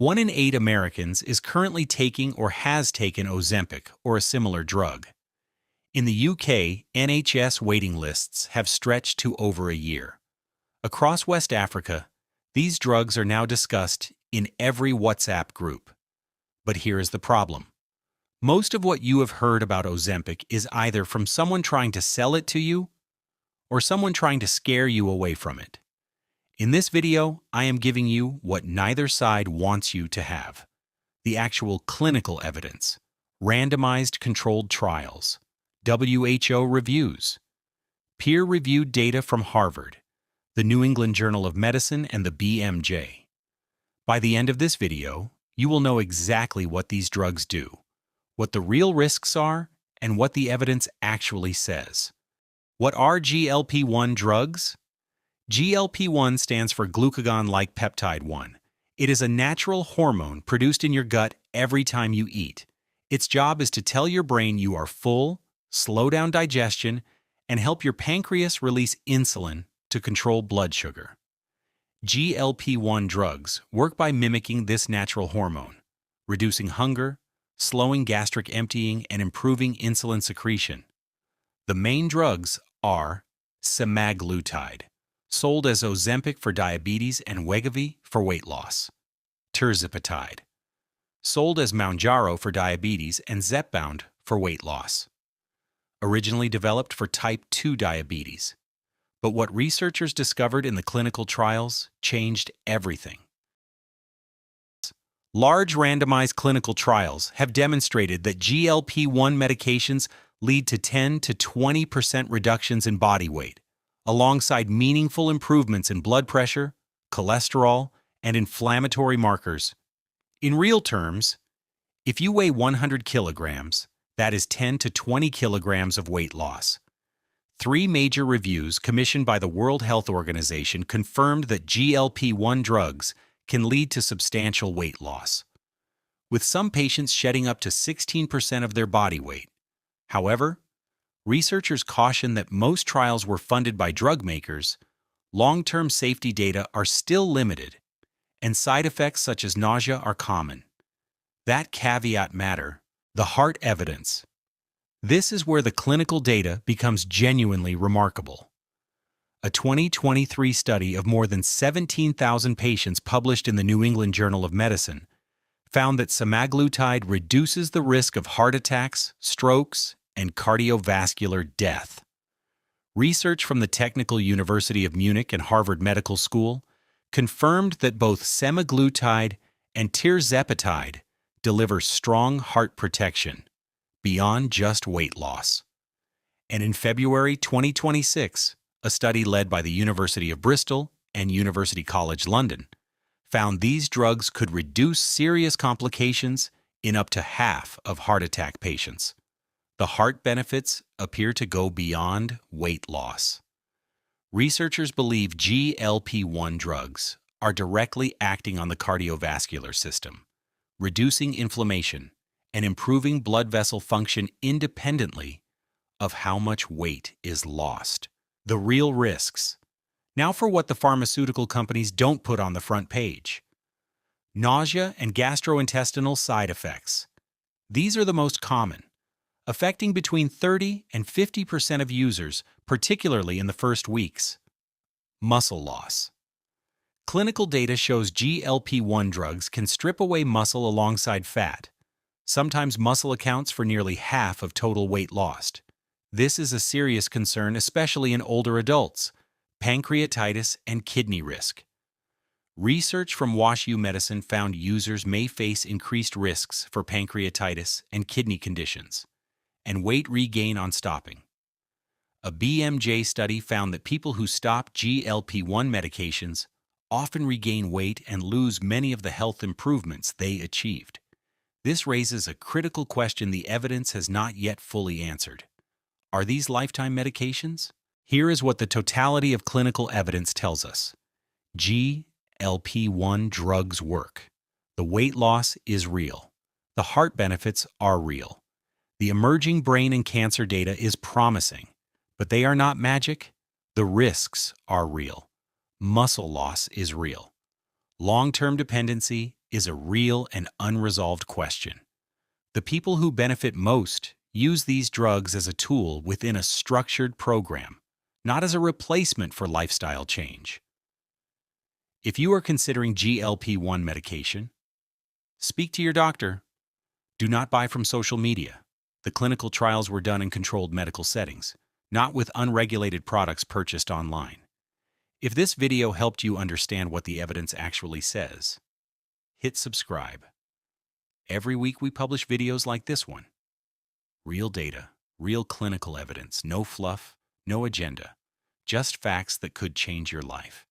1 in 8 Americans is currently taking or has taken Ozempic or a similar drug. In the UK, NHS waiting lists have stretched to over a year. Across West Africa, these drugs are now discussed in every WhatsApp group. But here is the problem. Most of what you have heard about Ozempic is either from someone trying to sell it to you or someone trying to scare you away from it. In this video, I am giving you what neither side wants you to have: the actual clinical evidence, randomized controlled trials, WHO reviews, peer-reviewed data from Harvard, the New England Journal of Medicine, and the BMJ. By the end of this video, you will know exactly what these drugs do, what the real risks are, and what the evidence actually says. What are GLP-1 drugs? GLP-1 stands for glucagon-like peptide 1. It is a natural hormone produced in your gut every time you eat. Its job is to tell your brain you are full, slow down digestion, and help your pancreas release insulin to control blood sugar. GLP-1 drugs work by mimicking this natural hormone, reducing hunger, slowing gastric emptying, and improving insulin secretion. The main drugs are semaglutide, sold as Ozempic for diabetes and Wegovy for weight loss; tirzepatide, sold as Mounjaro for diabetes and Zepbound for weight loss. Originally developed for type 2 diabetes. But what researchers discovered in the clinical trials changed everything. Large randomized clinical trials have demonstrated that GLP-1 medications lead to 10 to 20% reductions in body weight, alongside meaningful improvements in blood pressure, cholesterol, and inflammatory markers. In real terms, if you weigh 100 kilograms, that is 10 to 20 kilograms of weight loss. 3 major reviews commissioned by the World Health Organization confirmed that GLP-1 drugs can lead to substantial weight loss, with some patients shedding up to 16% of their body weight. However, researchers caution that most trials were funded by drug makers, long-term safety data are still limited, and side effects such as nausea are common. That caveat matter, the heart evidence. This is where the clinical data becomes genuinely remarkable. A 2023 study of more than 17,000 patients published in the New England Journal of Medicine found that semaglutide reduces the risk of heart attacks, strokes, and cardiovascular death. Research from the Technical University of Munich and Harvard Medical School confirmed that both semaglutide and tirzepatide deliver strong heart protection beyond just weight loss. And in February 2026, a study led by the University of Bristol and University College London found these drugs could reduce serious complications in up to half of heart attack patients. The heart benefits appear to go beyond weight loss. Researchers believe GLP-1 drugs are directly acting on the cardiovascular system, reducing inflammation and improving blood vessel function independently of how much weight is lost. The real risks. Now for what the pharmaceutical companies don't put on the front page. Nausea and gastrointestinal side effects. These are the most common, affecting between 30 and 50% of users, particularly in the first weeks. Muscle loss. Clinical data shows GLP-1 drugs can strip away muscle alongside fat. Sometimes muscle accounts for nearly half of total weight lost. This is a serious concern, especially in older adults. Pancreatitis and kidney risk. Research from WashU Medicine found users may face increased risks for pancreatitis and kidney conditions, and weight regain on stopping. A BMJ study found that people who stop GLP-1 medications often regain weight and lose many of the health improvements they achieved. This raises a critical question the evidence has not yet fully answered. Are these lifetime medications? Here is what the totality of clinical evidence tells us. GLP-1 drugs work. The weight loss is real. The heart benefits are real. The emerging brain and cancer data is promising, but they are not magic. The risks are real. Muscle loss is real. Long-term dependency is a real and unresolved question. The people who benefit most use these drugs as a tool within a structured program, not as a replacement for lifestyle change. If you are considering GLP-1 medication, speak to your doctor. Do not buy from social media. The clinical trials were done in controlled medical settings, not with unregulated products purchased online. If this video helped you understand what the evidence actually says, hit subscribe. Every week we publish videos like this one. Real data, real clinical evidence, no fluff, no agenda, just facts that could change your life.